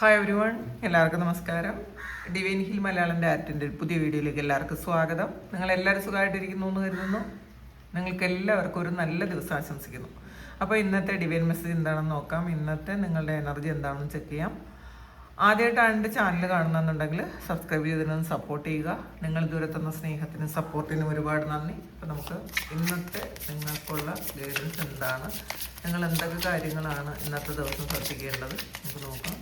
Hi every one, എല്ലാവർക്കും നമസ്കാരം. Divine hill Malayalam ഡയറക്റ്റിൻ്റെ പുതിയ വീഡിയോയിലേക്ക് എല്ലാവർക്കും സ്വാഗതം. നിങ്ങളെല്ലാവരും സുഖമായിട്ടിരിക്കുന്നു എന്ന് കരുതുന്നു. നിങ്ങൾക്ക് എല്ലാവർക്കും ഒരു നല്ല ദിവസം ആശംസിക്കുന്നു. അപ്പോൾ ഇന്നത്തെ ഡിവൈൻ മെസ്സേജ് എന്താണെന്ന് നോക്കാം. ഇന്നത്തെ നിങ്ങളുടെ എനർജി എന്താണെന്ന് ചെക്ക് ചെയ്യാം. ആദ്യമായിട്ടാണ് എൻ്റെ ചാനൽ കാണുന്നുണ്ടെങ്കിൽ സബ്സ്ക്രൈബ് ചെയ്തതിനൊന്ന് സപ്പോർട്ട് ചെയ്യുക. നിങ്ങൾ ഇതുവരെ തന്ന സ്നേഹത്തിനും സപ്പോർട്ടിനും ഒരുപാട് നന്ദി. അപ്പോൾ നമുക്ക് ഇന്നത്തെ നിങ്ങൾക്കുള്ള ഗൈഡൻസ് എന്താണ്, നിങ്ങൾ എന്തൊക്കെ കാര്യങ്ങളാണ് ഇന്നത്തെ ദിവസം ശ്രദ്ധിക്കേണ്ടത് നമുക്ക് നോക്കാം.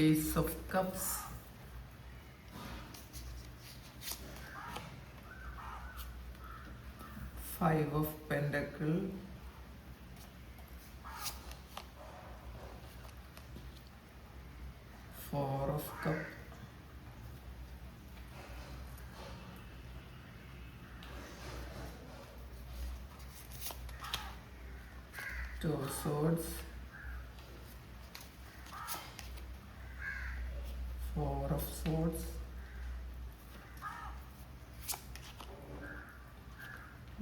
Ace of Cups, Five of Pentacles, Four of Cups, Two of Swords, Four of Swords,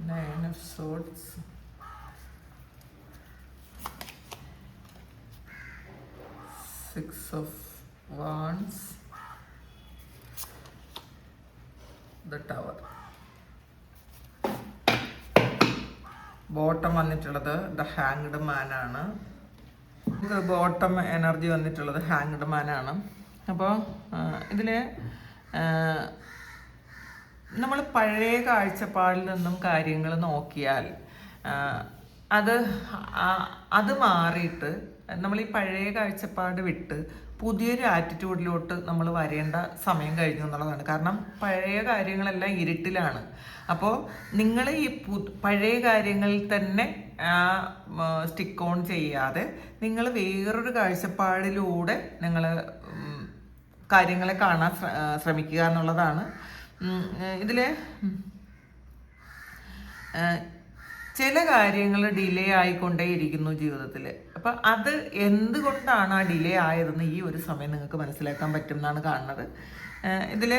Nine of Swords, Six of Wands, the Tower. Bottom വന്നിട്ടുള്ളത് ദ ഹാങ്ഡ് മാൻ ആണ്. ബോട്ടം എനർജി വന്നിട്ടുള്ളത് ഹാങ്ഡ് മാൻ ആണ്. അപ്പോൾ ഇതിൽ നമ്മൾ പഴയ കാഴ്ചപ്പാടിൽ നിന്നും കാര്യങ്ങൾ നോക്കിയാൽ അത് മാറിയിട്ട് നമ്മൾ ഈ പഴയ കാഴ്ചപ്പാട് വിട്ട് പുതിയൊരു ആറ്റിറ്റ്യൂഡിലോട്ട് നമ്മൾ വരേണ്ട സമയം കഴിഞ്ഞു എന്നുള്ളതാണ്. കാരണം പഴയ കാര്യങ്ങളെല്ലാം ഇരുട്ടിലാണ്. അപ്പോൾ നിങ്ങൾ ഈ പഴയ കാര്യങ്ങളിൽ തന്നെ സ്റ്റിക്ക് ഓൺ ചെയ്യാതെ നിങ്ങൾ വേറൊരു കാഴ്ചപ്പാടിലൂടെ നിങ്ങൾ കാര്യങ്ങളെ കാണാൻ ശ്രമിക്കുക എന്നുള്ളതാണ്. ഇതിൽ ചില കാര്യങ്ങൾ ഡിലേ ആയിക്കൊണ്ടേയിരിക്കുന്നു ജീവിതത്തിൽ. അപ്പം അത് എന്തുകൊണ്ടാണ് ആ ഡിലേ ആയതെന്ന് ഈ ഒരു സമയം നിങ്ങൾക്ക് മനസ്സിലാക്കാൻ പറ്റും എന്നാണ് കാണുന്നത്. ഇതിൽ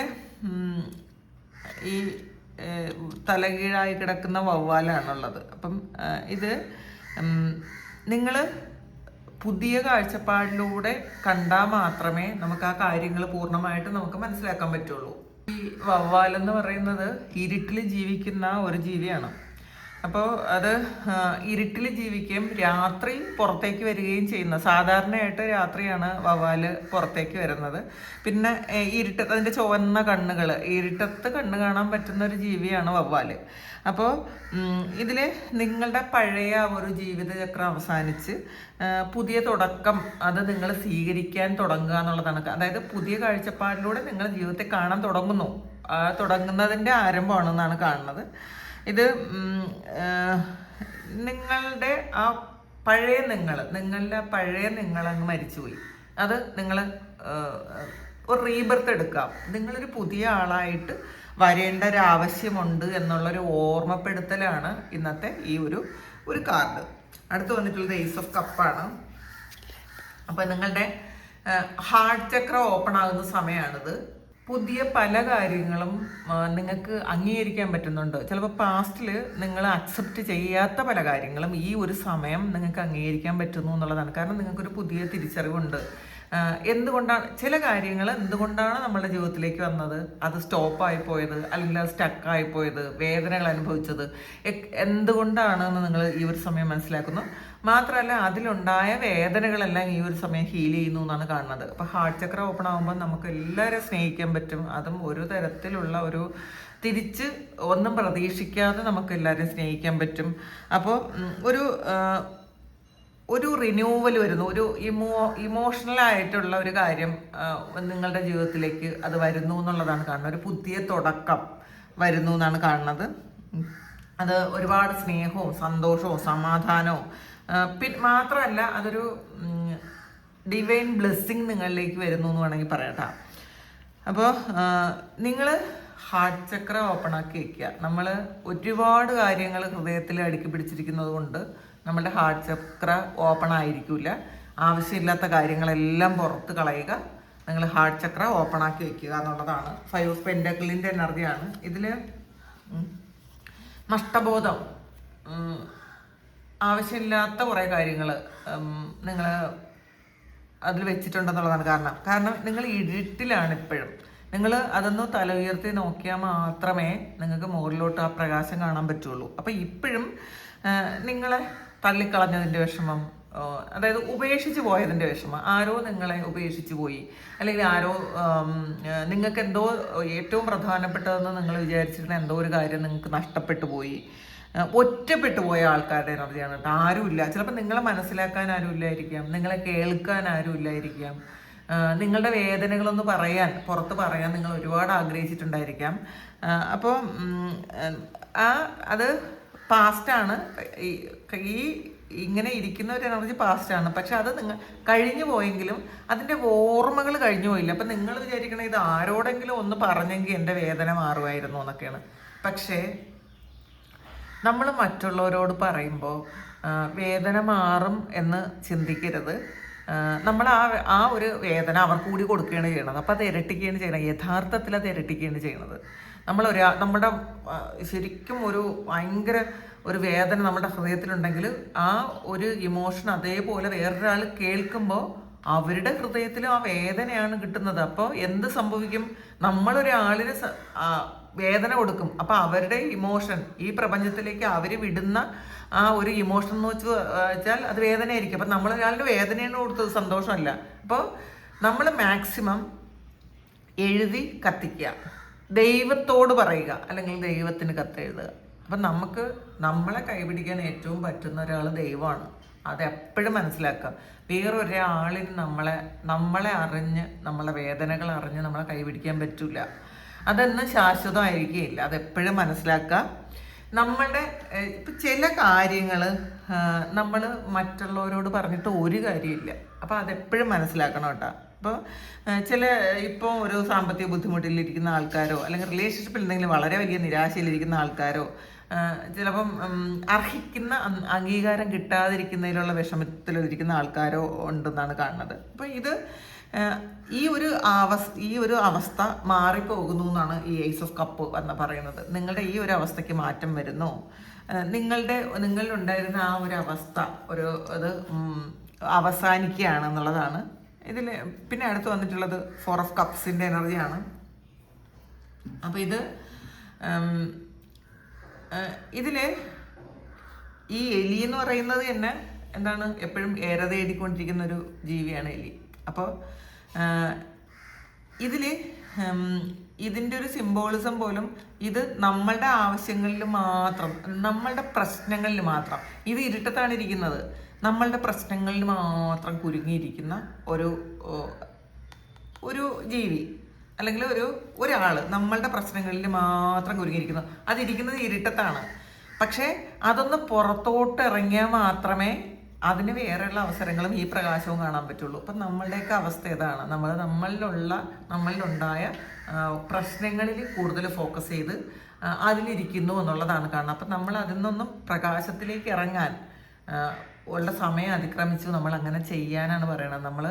ഈ തലകീഴായി കിടക്കുന്ന വവ്വാലാണുള്ളത്. അപ്പം ഇത് നിങ്ങൾ പുതിയ കാഴ്ചപ്പാടിലൂടെ കണ്ടാൽ മാത്രമേ നമുക്ക് ആ കാര്യങ്ങൾ പൂർണ്ണമായിട്ട് നമുക്ക് മനസ്സിലാക്കാൻ പറ്റുള്ളൂ. ഈ വവ്വാലെന്ന് പറയുന്നത് ഇരുട്ടിൽ ജീവിക്കുന്ന ഒരു ജീവിയാണ്. അപ്പോൾ അത് ഇരുട്ടിൽ ജീവിക്കുകയും രാത്രി പുറത്തേക്ക് വരികയും ചെയ്യുന്ന, സാധാരണയായിട്ട് രാത്രിയാണ് വവ്വാല് പുറത്തേക്ക് വരുന്നത്. പിന്നെ ഇരുട്ടത്ത് അതിൻ്റെ ചുവന്ന കണ്ണുകൾ, ഇരുട്ടത്ത് കണ്ണ് കാണാൻ പറ്റുന്ന ഒരു ജീവിയാണ് വവ്വാല്. അപ്പോൾ ഇതിൽ നിങ്ങളുടെ പഴയ ഒരു ജീവിതചക്രം അവസാനിച്ച് പുതിയ തുടക്കം അത് നിങ്ങൾ സ്വീകരിക്കാൻ തുടങ്ങുക എന്നുള്ളതാണ്. അതായത് പുതിയ കാഴ്ചപ്പാടിലൂടെ നിങ്ങൾ ജീവിതത്തെ കാണാൻ തുടങ്ങുന്നു, തുടങ്ങുന്നതിൻ്റെ ആരംഭമാണെന്നാണ് കാണുന്നത്. ഇത് നിങ്ങളുടെ ആ പഴയ നിങ്ങളുടെ പഴയ അങ്ങ് മരിച്ചുപോയി. അത് നിങ്ങൾ ഒരു റീബർത്ത് എടുക്കാം. നിങ്ങളൊരു പുതിയ ആളായിട്ട് വരേണ്ട ഒരു ആവശ്യമുണ്ട് എന്നുള്ളൊരു ഓർമ്മപ്പെടുത്തലാണ് ഇന്നത്തെ ഈ ഒരു കാർഡ്. അടുത്ത് വന്നിട്ടുള്ളത് ഏസ് ഓഫ് കപ്പാണ്. അപ്പം നിങ്ങളുടെ ഹാർട്ട് ചക്ര ഓപ്പൺ ആകുന്ന സമയമാണിത്. പുതിയ പല കാര്യങ്ങളും നിങ്ങൾക്ക് അംഗീകരിക്കാൻ പറ്റുന്നുണ്ട്. ചിലപ്പോൾ പാസ്റ്റിൽ നിങ്ങൾ അക്സെപ്റ്റ് ചെയ്യാത്ത പല കാര്യങ്ങളും ഈ ഒരു സമയം നിങ്ങൾക്ക് അംഗീകരിക്കാൻ പറ്റുന്നു എന്നുള്ളതാണ്. കാരണം നിങ്ങൾക്കൊരു പുതിയ തിരിച്ചറിവുണ്ട്. എന്തുകൊണ്ടാണ് ചില കാര്യങ്ങൾ എന്തുകൊണ്ടാണ് നമ്മളുടെ ജീവിതത്തിലേക്ക് വന്നത്, അത് സ്റ്റോപ്പായി പോയത്, അല്ലെങ്കിൽ അത് സ്റ്റക്കായിപ്പോയത്, വേദനകൾ അനുഭവിച്ചത് എന്തുകൊണ്ടാണെന്ന് നിങ്ങൾ ഈ ഒരു സമയം മനസ്സിലാക്കുന്നു. മാത്രമല്ല അതിലുണ്ടായ വേദനകളെല്ലാം ഈ ഒരു സമയം ഹീൽ ചെയ്യുന്നു എന്നാണ് കാണുന്നത്. അപ്പോൾ ഹാർട്ട് ചക്ര ഓപ്പൺ ആകുമ്പോൾ നമുക്ക് എല്ലാവരെയും സ്നേഹിക്കാൻ പറ്റും. അതും ഒരു തരത്തിലുള്ള ഒരു തിരിച്ച് ഒന്നും പ്രതീക്ഷിക്കാതെ നമുക്ക് എല്ലാവരെയും സ്നേഹിക്കാൻ പറ്റും. അപ്പോൾ ഒരു റിന്യൂവൽ വരുന്നു, ഒരു ഇമോഷണലായിട്ടുള്ള ഒരു കാര്യം നിങ്ങളുടെ ജീവിതത്തിലേക്ക് അത് വരുന്നു എന്നുള്ളതാണ് കാണുന്നത്. ഒരു പുതിയ തുടക്കം വരുന്നു എന്നാണ് കാണുന്നത്. അത് ഒരുപാട് സ്നേഹവും സന്തോഷവും സമാധാനവും മാത്രമല്ല അതൊരു ഡിവൈൻ ബ്ലെസ്സിങ് നിങ്ങളിലേക്ക് വരുന്നു എന്ന് വേണമെങ്കിൽ പറയട്ടാ. അപ്പോൾ നിങ്ങൾ ഹാർട്ട് ചക്ര ഓപ്പൺ ആക്കി വെക്കുക. നമ്മൾ ഒരുപാട് കാര്യങ്ങൾ ഹൃദയത്തിൽ അടുക്കി പിടിച്ചിരിക്കുന്നത് കൊണ്ട് നമ്മുടെ ഹാർട്ട് ചക്ര ഓപ്പൺ ആയിരിക്കില്ല. ആവശ്യമില്ലാത്ത കാര്യങ്ങളെല്ലാം പുറത്ത് കളയുക. നിങ്ങൾ ഹാർട്ട് ചക്ര ഓപ്പൺ ആക്കി വെക്കുക എന്നുള്ളതാണ് 5 ഓഫ് പെൻഡക്കിളിൻ്റെ എനർജിയാണ്. ഇതിൽ നഷ്ടബോധം, ആവശ്യമില്ലാത്ത കുറേ കാര്യങ്ങൾ നിങ്ങൾ അതിൽ വെച്ചിട്ടുണ്ടെന്നുള്ളതാണ്. കാരണം നിങ്ങൾ ഇരുട്ടിലാണ് ഇപ്പോഴും. നിങ്ങൾ അതൊന്ന് തല ഉയർത്തി നോക്കിയാൽ മാത്രമേ നിങ്ങൾക്ക് മുകളിലോട്ട് ആ പ്രകാശം കാണാൻ പറ്റുള്ളൂ. അപ്പം ഇപ്പോഴും നിങ്ങളെ തള്ളിക്കളഞ്ഞതിൻ്റെ വിഷമം, അതായത് ഉപേക്ഷിച്ച് പോയതിൻ്റെ വിഷമം, ആരോ നിങ്ങളെ ഉപേക്ഷിച്ച് പോയി, അല്ലെങ്കിൽ ആരോ നിങ്ങൾക്ക് എന്തോ ഏറ്റവും പ്രധാനപ്പെട്ടതെന്ന് നിങ്ങൾ വിചാരിച്ചിരുന്ന എന്തോ ഒരു കാര്യം നിങ്ങൾക്ക് നഷ്ടപ്പെട്ടു പോയി, ഒറ്റപ്പെട്ടു പോയ ആൾക്കാരുടെ എനർജിയാണ് കേട്ടോ. ആരുമില്ല. ചിലപ്പോൾ നിങ്ങളെ മനസ്സിലാക്കാൻ ആരുമില്ലായിരിക്കാം, നിങ്ങളെ കേൾക്കാൻ ആരുമില്ലായിരിക്കാം, നിങ്ങളുടെ വേദനകളൊന്ന് പുറത്ത് പറയാൻ നിങ്ങൾ ഒരുപാട് ആഗ്രഹിച്ചിട്ടുണ്ടായിരിക്കാം. അപ്പോൾ അത് പാസ്റ്റാണ്. ഈ ഇങ്ങനെ ഇരിക്കുന്ന ഒരു എനർജി പാസ്റ്റാണ്. പക്ഷെ അത് നിങ്ങൾ കഴിഞ്ഞു പോയെങ്കിലും അതിൻ്റെ ഓർമ്മകൾ കഴിഞ്ഞു പോയില്ല. അപ്പം നിങ്ങൾ വിചാരിക്കണം ഇത് ആരോടെങ്കിലും ഒന്ന് പറഞ്ഞെങ്കിൽ എൻ്റെ വേദന മാറുമായിരുന്നു എന്നൊക്കെയാണ്. പക്ഷേ നമ്മൾ മറ്റുള്ളവരോട് പറയുമ്പോൾ വേദന മാറും എന്ന് ചിന്തിക്കരുത്. നമ്മൾ ആ ഒരു വേദന അവർക്ക് കൂടി കൊടുക്കുകയാണ് ചെയ്യണത്. അപ്പോൾ അത് ഇരട്ടിക്കുകയാണ് ചെയ്യണത്. യഥാർത്ഥത്തിൽ അത് ഇരട്ടിക്കുകയാണ് ചെയ്യണത്. നമ്മുടെ ശരിക്കും ഒരു ഭയങ്കര ഒരു വേദന നമ്മുടെ ഹൃദയത്തിലുണ്ടെങ്കിൽ ആ ഒരു ഇമോഷൻ അതേപോലെ വേറൊരാൾ കേൾക്കുമ്പോൾ അവരുടെ ഹൃദയത്തിലും ആ വേദനയാണ് കിട്ടുന്നത്. അപ്പോൾ എന്ത് സംഭവിക്കും? നമ്മളൊരാളിന് വേദന കൊടുക്കും. അപ്പോൾ അവരുടെ ഇമോഷൻ ഈ പ്രപഞ്ചത്തിലേക്ക് അവർ വിടുന്ന ആ ഒരു ഇമോഷൻ എന്ന് വെച്ചാൽ അത് വേദനയായിരിക്കും. അപ്പം നമ്മളൊരാളുടെ വേദനയാണ് കൊടുത്തത്, സന്തോഷമല്ല. അപ്പോൾ നമ്മൾ മാക്സിമം എഴുതി കത്തിക്കുക, ദൈവത്തോട് പറയുക, അല്ലെങ്കിൽ ദൈവത്തിന് കത്തെഴുതുക. അപ്പം നമ്മളെ കൈപിടിക്കാൻ ഏറ്റവും പറ്റുന്ന ഒരാൾ ദൈവമാണ്. അതെപ്പോഴും മനസ്സിലാക്കുക. വേറൊരാളിന് നമ്മളെ അറിഞ്ഞ്, നമ്മളെ വേദനകൾ അറിഞ്ഞ് നമ്മളെ കൈപിടിക്കാൻ പറ്റില്ല. അതൊന്നും ശാശ്വതമായിരിക്കുകയില്ല. അതെപ്പോഴും മനസ്സിലാക്കുക. ഇപ്പം ചില കാര്യങ്ങൾ നമ്മൾ മറ്റുള്ളവരോട് പറഞ്ഞിട്ട് ഒരു കാര്യമില്ല. അപ്പോൾ അതെപ്പോഴും മനസ്സിലാക്കണം കേട്ടോ. അപ്പോൾ ഇപ്പോൾ ഒരു സാമ്പത്തിക ബുദ്ധിമുട്ടിലിരിക്കുന്ന ആൾക്കാരോ, അല്ലെങ്കിൽ റിലേഷൻഷിപ്പിൽ എന്തെങ്കിലും വളരെ വലിയ നിരാശയിലിരിക്കുന്ന ആൾക്കാരോ, ചിലപ്പം അർഹിക്കുന്ന അംഗീകാരം കിട്ടാതിരിക്കുന്നതിലുള്ള വിഷമത്തിലിരിക്കുന്ന ആൾക്കാരോ ഉണ്ടെന്നാണ് കാണുന്നത്. അപ്പോൾ ഈ ഒരു അവസ്ഥ മാറിപ്പോകുന്നു എന്നാണ് ഈ ഏസ് ഓഫ് കപ്പ് എന്ന് പറയുന്നത്. നിങ്ങളുടെ ഈ ഒരു അവസ്ഥയ്ക്ക് മാറ്റം വരുന്നു. നിങ്ങളിലുണ്ടായിരുന്ന ആ ഒരു അവസ്ഥ അത് അവസാനിക്കുകയാണ് എന്നുള്ളതാണ്. ഇതിൽ പിന്നെ അടുത്ത് വന്നിട്ടുള്ളത് 4 ഓഫ് കപ്സിൻ്റെ എനർജിയാണ്. അപ്പോൾ ഇതിൽ ഈ എലി എന്ന് പറയുന്നത് തന്നെ എന്താണ്, എപ്പോഴും ഏര തേടിക്കൊണ്ടിരിക്കുന്ന ഒരു ജീവിയാണ് എലി. അപ്പോൾ ഇതിൻ്റെ ഒരു സിംബോളിസം പോലും ഇത് നമ്മളുടെ ആവശ്യങ്ങളിൽ മാത്രം, നമ്മളുടെ പ്രശ്നങ്ങളിൽ മാത്രം, ഇത് ഇരുട്ടത്താണ് ഇരിക്കുന്നത്, നമ്മളുടെ പ്രശ്നങ്ങളിൽ മാത്രം കുരുങ്ങിയിരിക്കുന്ന ഒരു ജീവി, അല്ലെങ്കിൽ ഒരാൾ നമ്മളുടെ പ്രശ്നങ്ങളിൽ മാത്രം കുരുങ്ങിയിരിക്കുന്നു. അതിരിക്കുന്നത് ഇരുട്ടത്താണ്. പക്ഷേ അതൊന്ന് പുറത്തോട്ട് ഇറങ്ങിയാൽ മാത്രമേ അതിന് വേറെയുള്ള അവസരങ്ങളും ഈ പ്രകാശവും കാണാൻ പറ്റുള്ളൂ. അപ്പം നമ്മളുടെയൊക്കെ അവസ്ഥ ഇതാണ്. നമ്മളിലുണ്ടായ പ്രശ്നങ്ങളിൽ കൂടുതൽ ഫോക്കസ് ചെയ്ത് അതിലിരിക്കുന്നു എന്നുള്ളതാണ് കാണുന്നത്. അപ്പം നമ്മൾ അതിൽ നിന്നൊന്നും പ്രകാശത്തിലേക്ക് ഇറങ്ങാൻ ഉള്ള സമയം അതിക്രമിച്ചു നമ്മൾ അങ്ങനെ ചെയ്യാനാണ് പറയണത്. നമ്മൾ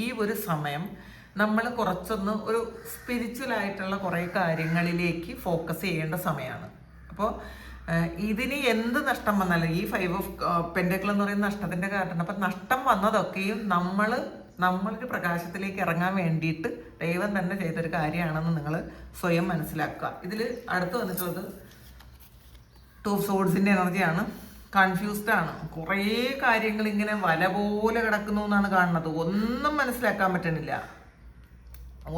ഈ ഒരു സമയം നമ്മൾ കുറച്ചൊന്ന് ഒരു സ്പിരിച്വലായിട്ടുള്ള കുറേ കാര്യങ്ങളിലേക്ക് ഫോക്കസ് ചെയ്യേണ്ട സമയമാണ്. അപ്പോൾ ഇതിന് എന്ത് നഷ്ടം വന്നാലും ഈ 5 ഓഫ് പെൻഡക്കിൾ എന്ന് പറയുന്ന നഷ്ടത്തിൻ്റെ കാരണം. അപ്പം നഷ്ടം വന്നതൊക്കെയും നമ്മളൊരു പ്രകാശത്തിലേക്ക് ഇറങ്ങാൻ വേണ്ടിയിട്ട് ദൈവം തന്നെ ചെയ്തൊരു കാര്യമാണെന്ന് നിങ്ങൾ സ്വയം മനസ്സിലാക്കുക. ഇതിൽ അടുത്ത് വന്നിട്ടുള്ളത് 2 ഓഫ് സോഡ്സിൻ്റെ എനർജിയാണ്. കൺഫ്യൂസ്ഡ് ആണ്. കുറേ കാര്യങ്ങൾ ഇങ്ങനെ വല പോലെ കിടക്കുന്നു എന്നാണ് കാണുന്നത്. ഒന്നും മനസ്സിലാക്കാൻ പറ്റണില്ല.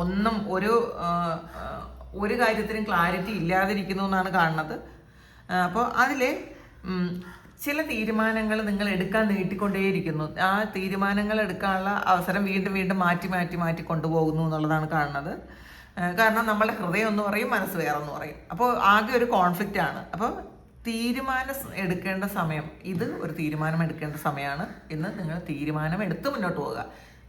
ഒന്നും ഒരു കാര്യത്തിനും ക്ലാരിറ്റി ഇല്ലാതിരിക്കുന്നു എന്നാണ് കാണുന്നത്. അപ്പോൾ അതിൽ ചില തീരുമാനങ്ങൾ നിങ്ങൾ എടുക്കാൻ നീട്ടിക്കൊണ്ടേയിരിക്കുന്നു. ആ തീരുമാനങ്ങൾ എടുക്കാനുള്ള അവസരം വീണ്ടും വീണ്ടും മാറ്റി കൊണ്ടുപോകുന്നു എന്നുള്ളതാണ് കാണുന്നത്. കാരണം നമ്മളുടെ ഹൃദയം ഒന്ന് പറയും, മനസ്സ് വേറൊന്ന് പറയും. അപ്പോൾ ആകെ ഒരു കോൺഫ്ലിക്റ്റ് ആണ്. അപ്പോൾ തീരുമാനം എടുക്കേണ്ട സമയം, ഇത് ഒരു തീരുമാനം എടുക്കേണ്ട സമയമാണ്. ഇന്ന് നിങ്ങൾ തീരുമാനം എടുത്ത് മുന്നോട്ട് പോവുക.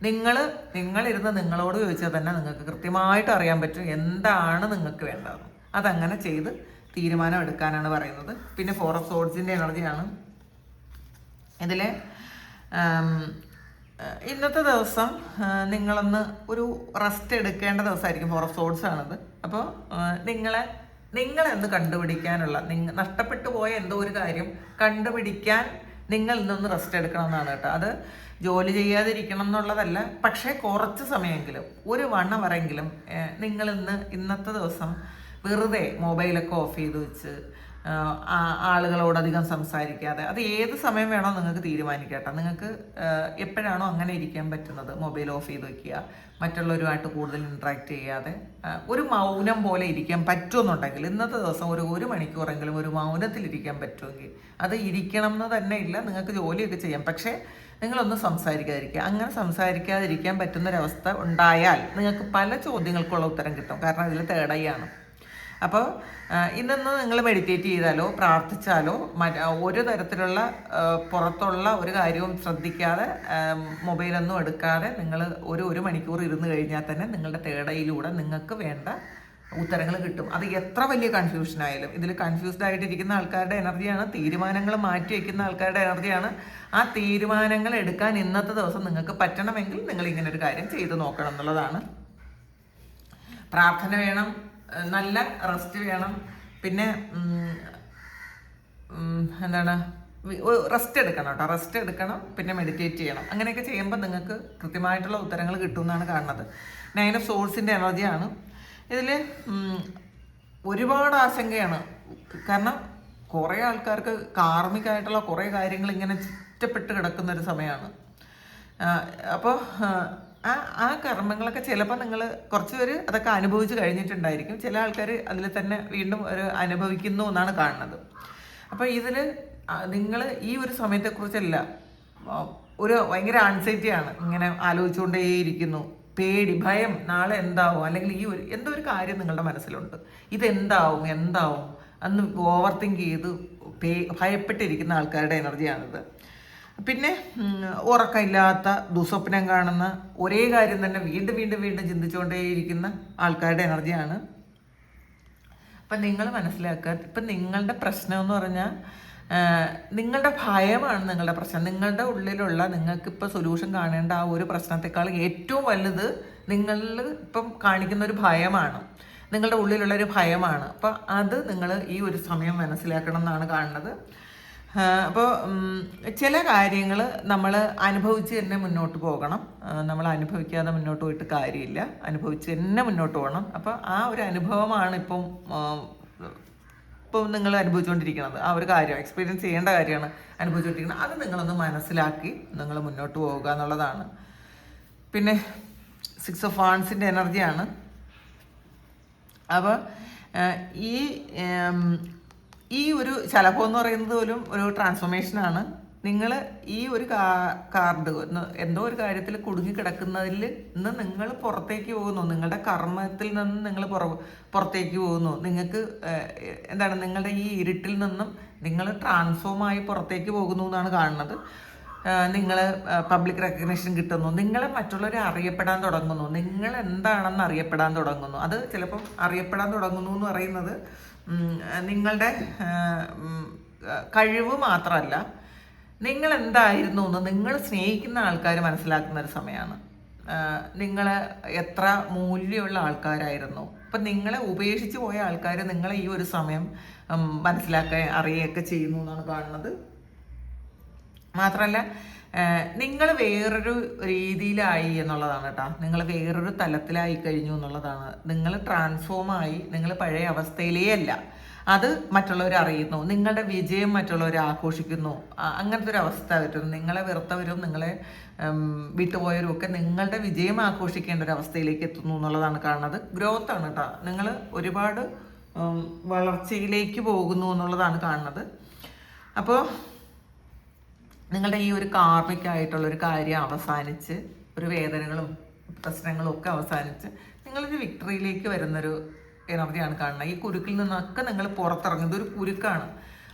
നിങ്ങളിരുന്ന് നിങ്ങളോട് ചോദിച്ചാൽ തന്നെ നിങ്ങൾക്ക് കൃത്യമായിട്ട് അറിയാൻ പറ്റും എന്താണ് നിങ്ങൾക്ക് വേണ്ടത്. അതങ്ങനെ ചെയ്ത് തീരുമാനം എടുക്കാനാണ് പറയുന്നത്. പിന്നെ 4 ഓഫ് സോഡ്സിൻ്റെ എനർജിയാണ് ഇതിൽ. ഇന്നത്തെ ദിവസം നിങ്ങളൊന്ന് ഒരു റെസ്റ്റ് എടുക്കേണ്ട ദിവസമായിരിക്കും. 4 ഓഫ് സോഡ്സ് ആണത്. അപ്പോൾ നിങ്ങളെന്ന് കണ്ടുപിടിക്കാനുള്ള നഷ്ടപ്പെട്ടു പോയ എന്തോ ഒരു കാര്യം കണ്ടുപിടിക്കാൻ നിങ്ങൾ ഇന്നൊന്ന് റെസ്റ്റ് എടുക്കണമെന്നാണ് കേട്ടോ. അത് ജോലി ചെയ്യാതിരിക്കണം എന്നുള്ളതല്ല, പക്ഷേ കുറച്ച് സമയമെങ്കിലും 1 1 അവറെങ്കിലും നിങ്ങൾ ഇന്നത്തെ ദിവസം വെറുതെ മൊബൈലൊക്കെ ഓഫ് ചെയ്ത് വെച്ച് ആളുകളോടധികം സംസാരിക്കാതെ, അത് ഏത് സമയം വേണോ നിങ്ങൾക്ക് തീരുമാനിക്കട്ടെ. നിങ്ങൾക്ക് എപ്പോഴാണോ അങ്ങനെ ഇരിക്കാൻ പറ്റുന്നത് മൊബൈൽ ഓഫ് ചെയ്ത് വയ്ക്കുക, മറ്റുള്ളവരുമായിട്ട് കൂടുതൽ ഇൻട്രാക്ട് ചെയ്യാതെ ഒരു മൗനം പോലെ ഇരിക്കാൻ പറ്റുമെന്നുണ്ടെങ്കിൽ ഇന്നത്തെ ദിവസം ഒരു 1 മണിക്കൂറെങ്കിലും ഒരു മൗനത്തിലിരിക്കാൻ പറ്റുമെങ്കിൽ അത് ഇരിക്കണം എന്ന് തന്നെ ഇല്ല, നിങ്ങൾക്ക് ജോലിയൊക്കെ ചെയ്യാം. പക്ഷേ നിങ്ങളൊന്ന് സംസാരിക്കാതിരിക്കുക. അങ്ങനെ സംസാരിക്കാതിരിക്കാൻ പറ്റുന്നൊരവസ്ഥ ഉണ്ടായാൽ നിങ്ങൾക്ക് പല ചോദ്യങ്ങൾക്കുള്ള ഉത്തരം കിട്ടും. കാരണം ഇതിൽ തേടയാണ്. അപ്പോൾ ഇന്നൊന്ന് നിങ്ങൾ മെഡിറ്റേറ്റ് ചെയ്താലോ പ്രാർത്ഥിച്ചാലോ ഒരു തരത്തിലുള്ള പുറത്തുള്ള ഒരു കാര്യവും ശ്രദ്ധിക്കാതെ മൊബൈലൊന്നും എടുക്കാതെ നിങ്ങൾ ഒരു മണിക്കൂർ ഇരുന്ന് കഴിഞ്ഞാൽ തന്നെ നിങ്ങളുടെ തേടയിലൂടെ നിങ്ങൾക്ക് വേണ്ട ഉത്തരങ്ങൾ കിട്ടും. അത് എത്ര വലിയ കൺഫ്യൂഷൻ ആയാലും. ഇതിൽ കൺഫ്യൂസ്ഡ് ആയിട്ടിരിക്കുന്ന ആൾക്കാരുടെ എനർജിയാണ്, തീരുമാനങ്ങൾ മാറ്റി വയ്ക്കുന്ന ആൾക്കാരുടെ എനർജിയാണ്. ആ തീരുമാനങ്ങൾ എടുക്കാൻ ഇന്നത്തെ ദിവസം നിങ്ങൾക്ക് പറ്റണമെങ്കിൽ നിങ്ങൾ ഇങ്ങനെ ഒരു കാര്യം ചെയ്തു നോക്കണം എന്നുള്ളതാണ്. പ്രാർത്ഥന വേണം, നല്ല റെസ്റ്റ് വേണം, പിന്നെ എന്താണ് റെസ്റ്റ് എടുക്കണം കേട്ടോ. റെസ്റ്റ് എടുക്കണം, പിന്നെ മെഡിറ്റേറ്റ് ചെയ്യണം. അങ്ങനെയൊക്കെ ചെയ്യുമ്പോൾ നിങ്ങൾക്ക് കൃത്യമായിട്ടുള്ള ഉത്തരങ്ങൾ കിട്ടുമെന്നാണ് കാണുന്നത്. 9 ഓഫ് സോഴ്സിൻ്റെ എനർജിയാണ് ഇതിൽ. ഒരുപാട് ആശങ്കയാണ്. കാരണം കുറേ ആൾക്കാർക്ക് കാർമികമായിട്ടുള്ള കുറേ കാര്യങ്ങൾ ഇങ്ങനെ ചുറ്റപ്പെട്ട് കിടക്കുന്നൊരു സമയമാണ്. അപ്പോൾ ആ കർമ്മങ്ങളൊക്കെ ചിലപ്പോൾ നിങ്ങൾ കുറച്ച് പേര് അതൊക്കെ അനുഭവിച്ച് കഴിഞ്ഞിട്ടുണ്ടായിരിക്കും. ചില ആൾക്കാർ അതിൽ തന്നെ വീണ്ടും അനുഭവിക്കുന്നു എന്നാണ് കാണുന്നത്. അപ്പോൾ ഇതിൽ നിങ്ങൾ ഈ ഒരു സമയത്തെക്കുറിച്ചല്ല, ഒരു ഭയങ്കര ആൻസൈറ്റിയാണ്. ഇങ്ങനെ ആലോചിച്ചുകൊണ്ടേയിരിക്കുന്നു, പേടി, ഭയം, നാളെ എന്താവും, അല്ലെങ്കിൽ എന്തോ ഒരു കാര്യം നിങ്ങളുടെ മനസ്സിലുണ്ട്, ഇതെന്താവും അന്ന് ഓവർ തിങ്ക് ചെയ്ത് ഭയപ്പെട്ടിരിക്കുന്ന ആൾക്കാരുടെ എനർജിയാണിത്. പിന്നെ ഉറക്കമില്ലാത്ത ദുസ്വപ്നം കാണുന്ന ഒരേ കാര്യം തന്നെ വീണ്ടും വീണ്ടും വീണ്ടും ചിന്തിച്ചുകൊണ്ടേയിരിക്കുന്ന ആൾക്കാരുടെ എനർജിയാണ്. അപ്പം നിങ്ങൾ മനസ്സിലാക്കുക, ഇപ്പം നിങ്ങളുടെ പ്രശ്നം എന്ന് പറഞ്ഞാൽ നിങ്ങളുടെ ഭയമാണ് നിങ്ങളുടെ പ്രശ്നം. നിങ്ങളുടെ ഉള്ളിലുള്ള നിങ്ങൾക്കിപ്പോൾ സൊല്യൂഷൻ കാണേണ്ട ആ ഒരു പ്രശ്നത്തെക്കാൾ ഏറ്റവും വലുത് നിങ്ങളിൽ ഇപ്പം കാണിക്കുന്ന ഒരു ഭയമാണ്, നിങ്ങളുടെ ഉള്ളിലുള്ളൊരു ഭയമാണ്. അപ്പോൾ അത് നിങ്ങൾ ഈ ഒരു സമയം മനസ്സിലാക്കണം എന്നാണ് കാണുന്നത്. അപ്പോൾ ചില കാര്യങ്ങൾ നമ്മൾ അനുഭവിച്ച് തന്നെ മുന്നോട്ട് പോകണം. നമ്മൾ അനുഭവിക്കാതെ മുന്നോട്ട് പോയിട്ട് കാര്യമില്ല, അനുഭവിച്ച് തന്നെ മുന്നോട്ട് പോകണം. അപ്പോൾ ആ ഒരു അനുഭവമാണ് ഇപ്പം നിങ്ങൾ അനുഭവിച്ചുകൊണ്ടിരിക്കുന്നത്. ആ ഒരു കാര്യം എക്സ്പീരിയൻസ് ചെയ്യേണ്ട കാര്യമാണ് അനുഭവിച്ചുകൊണ്ടിരിക്കുന്നത്. അത് നിങ്ങളൊന്ന് മനസ്സിലാക്കി നിങ്ങൾ മുന്നോട്ട് പോവുക എന്നുള്ളതാണ്. പിന്നെ 6 ഓഫ് വാൻസിൻ്റെ എനർജിയാണ്. അപ്പോൾ ഈ ഒരു ശലഭം എന്ന് പറയുന്നത് പോലും ഒരു ട്രാൻസ്ഫോർമേഷനാണ്. നിങ്ങൾ ഈ ഒരു കാർഡ് എന്തോ ഒരു കാര്യത്തിൽ കുടുങ്ങി കിടക്കുന്നതിൽ നിന്ന് നിങ്ങൾ പുറത്തേക്ക് പോകുന്നു, നിങ്ങളുടെ കർമ്മത്തിൽ നിന്ന് നിങ്ങൾ പുറത്തേക്ക് പോകുന്നു. നിങ്ങൾക്ക് എന്താണ്, നിങ്ങളുടെ ഈ ഇരുട്ടിൽ നിന്നും നിങ്ങൾ ട്രാൻസ്ഫോമായി പുറത്തേക്ക് പോകുന്നു എന്നാണ് കാണുന്നത്. നിങ്ങൾ പബ്ലിക് റെക്കഗ്നിഷൻ കിട്ടുന്നു, നിങ്ങളെ മറ്റുള്ളവർ അറിയപ്പെടാൻ തുടങ്ങുന്നു, നിങ്ങൾ എന്താണെന്ന് അറിയപ്പെടാൻ തുടങ്ങുന്നു. അത് ചിലപ്പം അറിയപ്പെടാൻ തുടങ്ങുന്നു എന്ന് പറയുന്നത് നിങ്ങളുടെ കഴിവ് മാത്രമല്ല, നിങ്ങൾ എന്തായിരുന്നു എന്ന് നിങ്ങൾ സ്നേഹിക്കുന്ന ആൾക്കാർ മനസ്സിലാക്കുന്ന ഒരു സമയമാണ്. നിങ്ങൾ എത്ര മൂല്യമുള്ള ആൾക്കാരായിരുന്നു. അപ്പം നിങ്ങളെ ഉപേക്ഷിച്ച് പോയ ആൾക്കാർ നിങ്ങളെ ഈ ഒരു സമയം മനസ്സിലാക്കാൻ അറിയുകയൊക്കെ ചെയ്യുന്നു എന്നാണ് കാണുന്നത്. മാത്രമല്ല നിങ്ങൾ വേറൊരു രീതിയിലായി എന്നുള്ളതാണ് കേട്ടോ. നിങ്ങൾ വേറൊരു തലത്തിലായി കഴിഞ്ഞു എന്നുള്ളതാണ്. നിങ്ങൾ ട്രാൻസ്ഫോമായി, നിങ്ങൾ പഴയ അവസ്ഥയിലേ അല്ല. അത് മറ്റുള്ളവർ അറിയുന്നു, നിങ്ങളുടെ വിജയം മറ്റുള്ളവർ ആഘോഷിക്കുന്നു. അങ്ങനത്തെ ഒരു അവസ്ഥ വരുന്നു. നിങ്ങളെ വെറുത്തവരും നിങ്ങളെ വിട്ടുപോയവരും ഒക്കെ നിങ്ങളുടെ വിജയം ആഘോഷിക്കേണ്ട ഒരു അവസ്ഥയിലേക്ക് എത്തുന്നു എന്നുള്ളതാണ് കാണുന്നത്. ഗ്രോത്ത് ആണ് കേട്ടോ. നിങ്ങൾ ഒരുപാട് വളർച്ചയിലേക്ക് പോകുന്നു എന്നുള്ളതാണ് കാണുന്നത്. അപ്പോൾ നിങ്ങളുടെ ഈ ഒരു കാർമികമായിട്ടുള്ളൊരു കാര്യം അവസാനിച്ച്, ഒരു വേദനകളും പ്രശ്നങ്ങളും ഒക്കെ അവസാനിച്ച് നിങ്ങളൊരു വിക്ടറിയിലേക്ക് വരുന്നൊരു എനർജിയാണ് കാണുന്നത്. ഈ കുരുക്കിൽ നിന്നൊക്കെ നിങ്ങൾ പുറത്തിറങ്ങുന്നത് ഒരു കുരുക്കാണ്.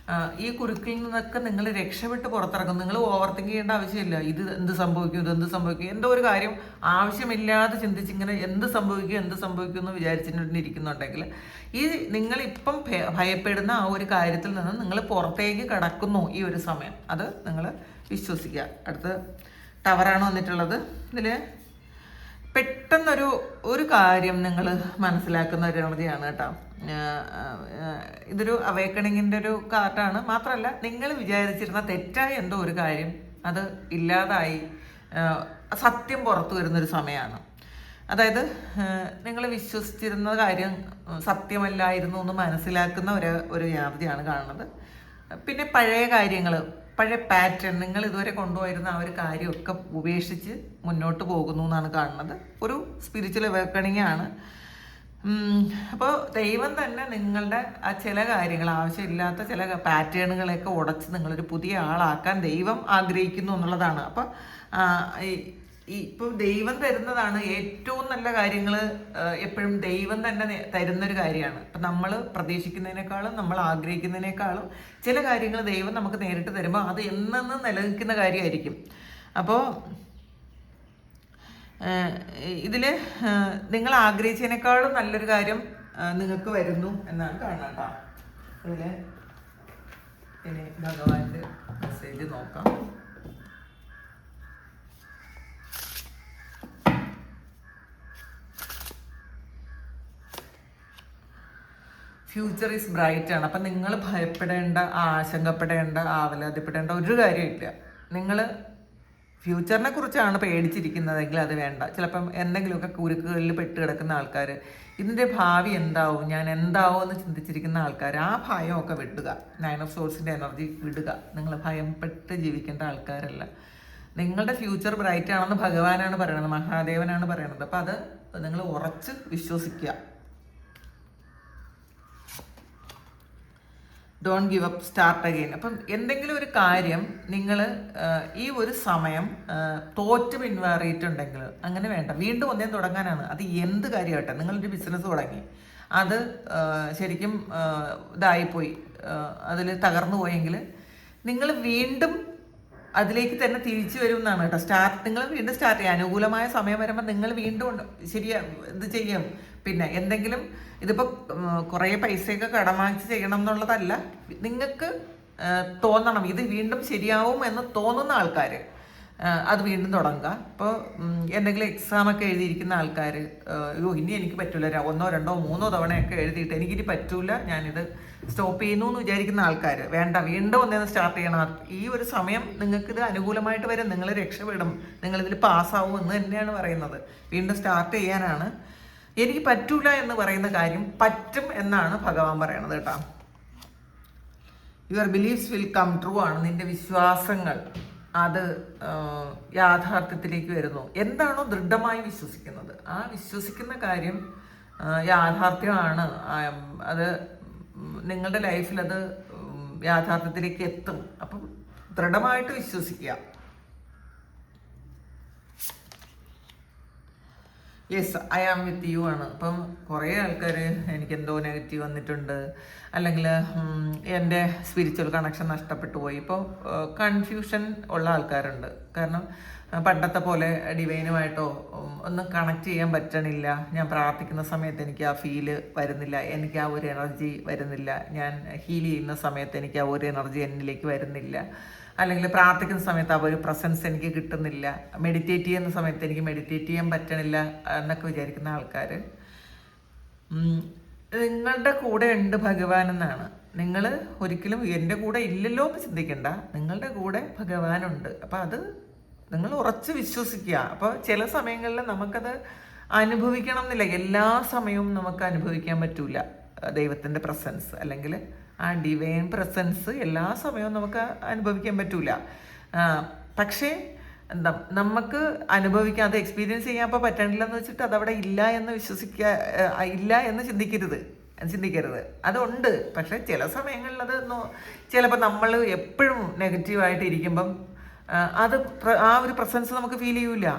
ഈ കുരുക്കിൽ നിന്നൊക്കെ നിങ്ങൾ രക്ഷപ്പെട്ട് പുറത്തിറങ്ങും. നിങ്ങൾ ഓവർ തിങ്ക് ചെയ്യേണ്ട ആവശ്യമില്ല. ഇത് എന്ത് സംഭവിക്കും, ഇത് എന്ത് സംഭവിക്കും, എന്തോ ഒരു കാര്യം ആവശ്യമില്ലാതെ ചിന്തിച്ചിങ്ങനെ എന്ത് സംഭവിക്കും എന്ന് വിചാരിച്ചിട്ടിരിക്കുന്നുണ്ടെങ്കിൽ ഈ നിങ്ങളിപ്പം ഭയപ്പെടുന്ന ആ ഒരു കാര്യത്തിൽ നിന്ന് നിങ്ങൾ പുറത്തേക്ക് കടക്കുന്നു ഈ ഒരു സമയം. അത് നിങ്ങൾ വിശ്വസിക്കുക. അടുത്ത് ടവറാണ് വന്നിട്ടുള്ളത്. ഇതിൽ പെട്ടെന്നൊരു കാര്യം നിങ്ങൾ മനസ്സിലാക്കുന്ന ഒരു എനർജിയാണ് കേട്ടോ. ഇതൊരു അവേക്കണിങ്ങിൻ്റെ ഒരു കാർഡാണ്. മാത്രമല്ല, നിങ്ങൾ വിചാരിച്ചിരുന്ന തെറ്റായ എന്തോ ഒരു കാര്യം അത് ഇല്ലാതായി സത്യം പുറത്തു വരുന്നൊരു സമയമാണ്. അതായത് നിങ്ങൾ വിശ്വസിച്ചിരുന്ന കാര്യം സത്യമല്ലായിരുന്നു എന്ന് മനസ്സിലാക്കുന്ന ഒരു എനർജിയാണ് കാണുന്നത്. പിന്നെ പഴയ കാര്യങ്ങൾ, പഴയ പാറ്റേൺ, നിങ്ങൾ ഇതുവരെ കൊണ്ടുപോയിരുന്ന ആ ഒരു കാര്യമൊക്കെ ഉപേക്ഷിച്ച് മുന്നോട്ട് പോകുന്നു എന്നാണ് കാണുന്നത്. ഒരു സ്പിരിച്വൽ അവേക്കണിങ് ആണ്. അപ്പോൾ ദൈവം തന്നെ നിങ്ങളുടെ ആ ചില കാര്യങ്ങൾ, ആവശ്യമില്ലാത്ത ചില പാറ്റേണുകളെയൊക്കെ ഉടച്ച് നിങ്ങളൊരു പുതിയ ആളാക്കാൻ ദൈവം ആഗ്രഹിക്കുന്നു എന്നുള്ളതാണ്. അപ്പോൾ ഇപ്പോൾ ദൈവം തരുന്നതാണ് ഏറ്റവും നല്ല കാര്യങ്ങൾ. എപ്പോഴും ദൈവം തന്നെ തരുന്നൊരു കാര്യമാണ്. ഇപ്പം നമ്മൾ പ്രതീക്ഷിക്കുന്നതിനേക്കാളും നമ്മൾ ആഗ്രഹിക്കുന്നതിനേക്കാളും ചില കാര്യങ്ങൾ ദൈവം നമുക്ക് നേരിട്ട് തരുമ്പോൾ അത് എന്നെന്നും നിലനിൽക്കുന്ന കാര്യമായിരിക്കും. അപ്പോൾ ഇതിൽ നിങ്ങൾ ആഗ്രഹിച്ചതിനേക്കാളും നല്ലൊരു കാര്യം നിങ്ങൾക്ക് വരുന്നു എന്നാണ് കാണാം. ഇതിൽ ഇനി ഭഗവാന്റെ മെസ്സേജ് നോക്കാം. ഫ്യൂച്ചർ ഈസ് ബ്രൈറ്റ് ആണ്. അപ്പം നിങ്ങൾ ഭയപ്പെടേണ്ട, ആശങ്കപ്പെടേണ്ട, ആവലാതിപ്പെടേണ്ട ഒരു കാര്യമില്ല. നിങ്ങൾ ഫ്യൂച്ചറിനെ കുറിച്ചാണ് പേടിച്ചിരിക്കുന്നതെങ്കിൽ അത് വേണ്ട. ചിലപ്പം എന്തെങ്കിലുമൊക്കെ കുരുക്കുകളിൽ പെട്ട് കിടക്കുന്ന ആൾക്കാർ, ഇതിൻ്റെ ഭാവി എന്താവും, ഞാൻ എന്താവും എന്ന് ചിന്തിച്ചിരിക്കുന്ന ആൾക്കാർ, ആ ഭയമൊക്കെ വിടുക. 9 ഓഫ് സോഴ്സിൻ്റെ എനർജി വിടുക. നിങ്ങൾ ഭയപ്പെട്ട് ജീവിക്കേണ്ട ആൾക്കാരല്ല. നിങ്ങളുടെ ഫ്യൂച്ചർ ബ്രൈറ്റ് ആണെന്ന് ഭഗവാനാണ് പറയണത്, മഹാദേവനാണ് പറയണത്. അപ്പം അത് നിങ്ങൾ ഉറച്ച് വിശ്വസിക്കുക. Don't give up, start again. അപ്പം എന്തെങ്കിലും ഒരു കാര്യം നിങ്ങൾ ഈ ഒരു സമയം തോറ്റ് പിന്മാറിയിട്ടുണ്ടെങ്കിൽ അങ്ങനെ വേണ്ട, വീണ്ടും ഒന്നേ തുടങ്ങാനാണ്. അത് എന്ത് കാര്യമാട്ടെ, നിങ്ങളൊരു ബിസിനസ് തുടങ്ങി, അത് ശരിക്കും ഇതായിപ്പോയി, അതിൽ തകർന്നു പോയെങ്കിൽ നിങ്ങൾ വീണ്ടും അതിലേക്ക് തന്നെ തിരിച്ചു വരും എന്നാണ് കേട്ടോ. നിങ്ങൾ വീണ്ടും സ്റ്റാർട്ട് ചെയ്യുക. അനുകൂലമായ സമയം വരുമ്പോൾ നിങ്ങൾ വീണ്ടും ഇത് ചെയ്യും. പിന്നെ എന്തെങ്കിലും ഇതിപ്പോൾ കുറേ പൈസയൊക്കെ കടം വാങ്ങിച്ച് ചെയ്യണം എന്നുള്ളതല്ല, നിങ്ങൾക്ക് തോന്നണം ഇത് വീണ്ടും ശരിയാവും എന്ന് തോന്നുന്ന ആൾക്കാർ അത് വീണ്ടും തുടങ്ങുക. ഇപ്പോൾ എന്തെങ്കിലും എക്സാമൊക്കെ എഴുതിയിരിക്കുന്ന ആൾക്കാർ, അയ്യോ ഇനി എനിക്ക് പറ്റില്ല, 1, 2, 3 തവണയൊക്കെ എഴുതിയിട്ട് എനിക്കിനി പറ്റൂല, ഞാനിത് സ്റ്റോപ്പ് ചെയ്യുന്നു എന്ന് വിചാരിക്കുന്ന ആൾക്കാർ വേണ്ട, വീണ്ടും ഒന്നേന്ന് സ്റ്റാർട്ട് ചെയ്യണം. ഈ ഒരു സമയം നിങ്ങൾക്കിത് അനുകൂലമായിട്ട് വരും, നിങ്ങൾ രക്ഷപ്പെടും, നിങ്ങളിതിൽ പാസ്സാവും എന്ന് തന്നെയാണ് പറയുന്നത്. വീണ്ടും സ്റ്റാർട്ട് ചെയ്യാനാണ്. എനിക്ക് പറ്റൂല എന്ന് പറയുന്ന കാര്യം പറ്റും എന്നാണ് ഭഗവാൻ പറയണത് കേട്ടോ. Your beliefs will come true ആണ്. നിന്റെ വിശ്വാസങ്ങൾ അത് യാഥാർത്ഥ്യത്തിലേക്ക് വരുന്നു. എന്താണോ ദൃഢമായി വിശ്വസിക്കുന്നത്, ആ വിശ്വസിക്കുന്ന കാര്യം യാഥാർത്ഥ്യമാണ്. അത് നിങ്ങളുടെ ലൈഫിൽ അത് യാഥാർത്ഥ്യത്തിലേക്ക് എത്തും. അപ്പം ദൃഢമായിട്ട് വിശ്വസിക്കുക. Yes, I am with you ആണ്. അപ്പം കുറേ ആൾക്കാർ എനിക്കെന്തോ നെഗറ്റീവ് വന്നിട്ടുണ്ട്, അല്ലെങ്കിൽ എൻ്റെ സ്പിരിച്വൽ കണക്ഷൻ നഷ്ടപ്പെട്ടു പോയി. ഇപ്പോൾ കൺഫ്യൂഷൻ ഉള്ള ആൾക്കാരുണ്ട്. കാരണം പണ്ടത്തെ പോലെ ഡിവൈനുമായിട്ടോ ഒന്നും കണക്ട് ചെയ്യാൻ പറ്റണില്ല. ഞാൻ പ്രാർത്ഥിക്കുന്ന സമയത്ത് എനിക്ക് ആ ഫീല് വരുന്നില്ല, എനിക്ക് ആ ഒരു എനർജി വരുന്നില്ല. ഞാൻ ഹീൽ ചെയ്യുന്ന സമയത്ത് എനിക്ക് ആ ഒരു എനർജി എന്നിലേക്ക് വരുന്നില്ല. അല്ലെങ്കിൽ പ്രാർത്ഥിക്കുന്ന സമയത്ത് ആ ഒരു പ്രസൻസ് എനിക്ക് കിട്ടുന്നില്ല. മെഡിറ്റേറ്റ് ചെയ്യുന്ന സമയത്ത് എനിക്ക് മെഡിറ്റേറ്റ് ചെയ്യാൻ പറ്റണില്ല എന്നൊക്കെ വിചാരിക്കുന്ന ആൾക്കാർ, നിങ്ങളുടെ കൂടെ ഉണ്ട് ഭഗവാൻ എന്നാണ്. നിങ്ങൾ ഒരിക്കലും എൻ്റെ കൂടെ ഇല്ലല്ലോ എന്ന് ചിന്തിക്കണ്ട, നിങ്ങളുടെ കൂടെ ഭഗവാനുണ്ട്. അപ്പം അത് നിങ്ങൾ ഉറച്ച് വിശ്വസിക്കുക. അപ്പോൾ ചില സമയങ്ങളിൽ നമുക്കത് അനുഭവിക്കണം എന്നില്ല, എല്ലാ സമയവും നമുക്ക് അനുഭവിക്കാൻ പറ്റൂല ദൈവത്തിൻ്റെ പ്രസൻസ്, അല്ലെങ്കിൽ ആ ഡിവൈൻ പ്രസൻസ് എല്ലാ സമയവും നമുക്ക് അനുഭവിക്കാൻ പറ്റൂല. പക്ഷേ എന്താ, നമുക്ക് അനുഭവിക്കാൻ, അത് എക്സ്പീരിയൻസ് ചെയ്യാൻ ഇപ്പോൾ പറ്റണില്ല എന്ന് വെച്ചിട്ട് അതവിടെ ഇല്ല എന്ന് ഇല്ല എന്ന് ചിന്തിക്കരുത്. അതുണ്ട്. പക്ഷേ ചില സമയങ്ങളിൽ അത് ചിലപ്പോൾ നമ്മൾ എപ്പോഴും നെഗറ്റീവായിട്ട് ഇരിക്കുമ്പം അത് ആ ഒരു പ്രസൻസ് നമുക്ക് ഫീൽ ചെയ്യൂല.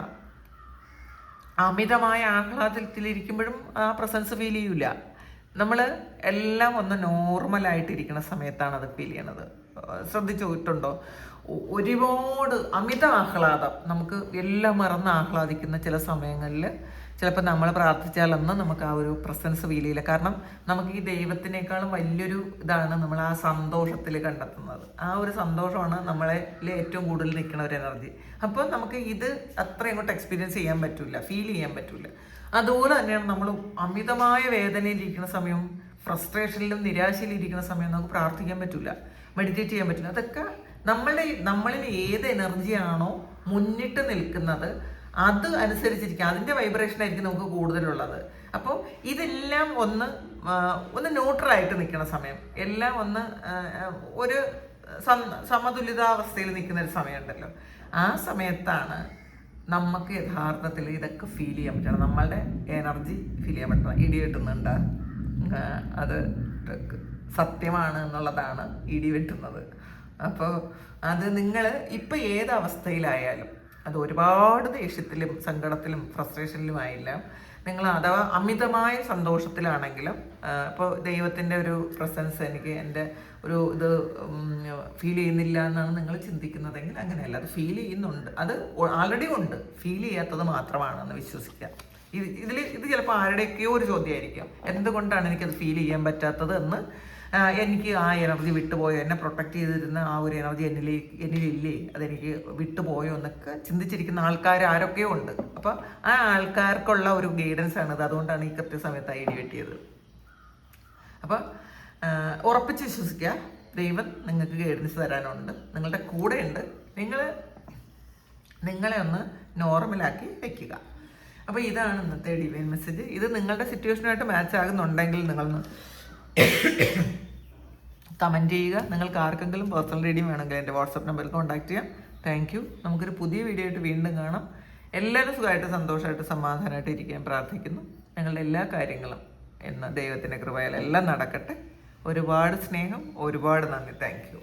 അമിതമായ ആഹ്ലാദത്തിലിരിക്കുമ്പോഴും ആ പ്രസൻസ് ഫീൽ ചെയ്യൂല. നമ്മൾ എല്ലാം ഒന്ന് നോർമലായിട്ടിരിക്കുന്ന സമയത്താണ് അത് ഫീൽ ചെയ്യണത്. ശ്രദ്ധിച്ചു പോയിട്ടുണ്ടോ? ഒരുപാട് അമിത ആഹ്ലാദം, നമുക്ക് എല്ലാം മറന്ന് ആഹ്ലാദിക്കുന്ന ചില സമയങ്ങളിൽ ചിലപ്പോൾ നമ്മൾ പ്രാർത്ഥിച്ചാലൊന്നും നമുക്ക് ആ ഒരു പ്രസൻസ് ഫീൽ ചെയ്യില്ല. കാരണം നമുക്ക് ഈ ദൈവത്തിനേക്കാളും വലിയൊരു ഇതാണ് നമ്മൾ ആ സന്തോഷത്തിൽ കണ്ടെത്തുന്നത്. ആ ഒരു സന്തോഷമാണ് നമ്മളെ ഏറ്റവും കൂടുതൽ നിൽക്കുന്ന ഒരു എനർജി. അപ്പോൾ നമുക്ക് ഇത് അത്ര ഇങ്ങോട്ട് എക്സ്പീരിയൻസ് ചെയ്യാൻ പറ്റില്ല, ഫീൽ ചെയ്യാൻ പറ്റില്ല. അതുപോലെ തന്നെയാണ് നമ്മൾ അമിതമായ വേദനയിലിരിക്കുന്ന സമയം, ഫ്രസ്ട്രേഷനിലും നിരാശയിലും ഇരിക്കുന്ന സമയം നമുക്ക് പ്രാർത്ഥിക്കാൻ പറ്റില്ല, മെഡിറ്റേറ്റ് ചെയ്യാൻ പറ്റില്ല. അതൊക്കെ നമ്മളിൽ ഏത് എനർജിയാണോ മുന്നിട്ട് നിൽക്കുന്നത് അത് അനുസരിച്ചിരിക്കും, അതിൻ്റെ വൈബ്രേഷൻ ആയിരിക്കും നമുക്ക് കൂടുതലുള്ളത്. അപ്പോൾ ഇതെല്ലാം ഒന്ന് ന്യൂട്രലായിട്ട് നിൽക്കുന്ന സമയം, എല്ലാം ഒന്ന് ഒരു സമതുലിതാവസ്ഥയിൽ നിൽക്കുന്ന ഒരു സമയമുണ്ടല്ലോ, ആ സമയത്താണ് നമുക്ക് യഥാർത്ഥത്തിൽ ഇതൊക്കെ ഫീൽ ചെയ്യാൻ പറ്റണം. നമ്മളുടെ എനർജി ഫീൽ ചെയ്യാൻ പറ്റണം. ഇടി വെട്ടുന്നുണ്ട്, അത് സത്യമാണ് എന്നുള്ളതാണ് ഇടി വെട്ടുന്നത്. അപ്പോൾ അത് നിങ്ങൾ ഇപ്പോൾ ഏത് അവസ്ഥയിലായാലും, അത് ഒരുപാട് ദേഷ്യത്തിലും സങ്കടത്തിലും ഫ്രസ്ട്രേഷനിലും ആയില്ല, നിങ്ങൾ അഥവാ അമിതമായ സന്തോഷത്തിലാണെങ്കിലും ഇപ്പോൾ ദൈവത്തിൻ്റെ ഒരു പ്രസൻസ് എനിക്ക് എൻ്റെ ഒരു ഇത് ഫീൽ ചെയ്യുന്നില്ല എന്നാണ് നിങ്ങൾ ചിന്തിക്കുന്നതെങ്കിൽ അങ്ങനെയല്ല, അത് ഫീൽ ചെയ്യുന്നുണ്ട്, അത് ആൾറെഡി ഉണ്ട്, ഫീൽ ചെയ്യാത്തത് മാത്രമാണെന്ന് വിശ്വസിക്കുക. ഇത് ചിലപ്പോൾ ആരുടെയൊക്കെയോ ഒരു ചോദ്യമായിരിക്കും, എന്തുകൊണ്ടാണ് എനിക്കത് ഫീൽ ചെയ്യാൻ പറ്റാത്തത് എന്ന്. എനിക്ക് ആ എനർജി വിട്ടുപോയോ, എന്നെ പ്രൊട്ടക്റ്റ് ചെയ്തിരുന്ന ആ ഒരു എനർജി എന്നിലില്ലേ, അതെനിക്ക് വിട്ടുപോയോ എന്നൊക്കെ ചിന്തിച്ചിരിക്കുന്ന ആൾക്കാർ ആരൊക്കെയോ ഉണ്ട്. അപ്പോൾ ആ ആൾക്കാർക്കുള്ള ഒരു ഗൈഡൻസ് ആണിത്. അതുകൊണ്ടാണ് ഈ കൃത്യസമയത്ത് ഐഡി വെട്ടിയത്. അപ്പോൾ ഉറപ്പിച്ച് വിശ്വസിക്കുക, ദൈവം നിങ്ങൾക്ക് ഗൈഡൻസ് തരാനുണ്ട്, നിങ്ങളുടെ കൂടെ ഉണ്ട്. നിങ്ങളെ ഒന്ന് നോർമലാക്കി വെക്കുക. അപ്പോൾ ഇതാണ് ഇന്നത്തെ ഡിവൈൻ മെസ്സേജ്. ഇത് നിങ്ങളുടെ സിറ്റുവേഷനുമായിട്ട് മാച്ച് ആകുന്നുണ്ടെങ്കിൽ നിങ്ങളൊന്ന് കമൻറ്റ് ചെയ്യുക. നിങ്ങൾക്ക് ആർക്കെങ്കിലും പേഴ്സണൽ റീഡിങ് വേണമെങ്കിൽ എൻ്റെ വാട്സപ്പ് നമ്പറിൽ കോൺടാക്ട് ചെയ്യാം. Thank you. നമുക്കൊരു പുതിയ വീഡിയോ ആയിട്ട് വീണ്ടും കാണാം. എല്ലാവരും സുഖമായിട്ട് സന്തോഷമായിട്ട് സമാധാനമായിട്ട് ഇരിക്കാൻ പ്രാർത്ഥിക്കുന്നു. ഞങ്ങളുടെ എല്ലാ കാര്യങ്ങളും എന്ന ദൈവത്തിൻ്റെ കൃപയാൽ എല്ലാം നടക്കട്ടെ. ഒരുപാട് സ്നേഹം, ഒരുപാട് നന്ദി. Thank you.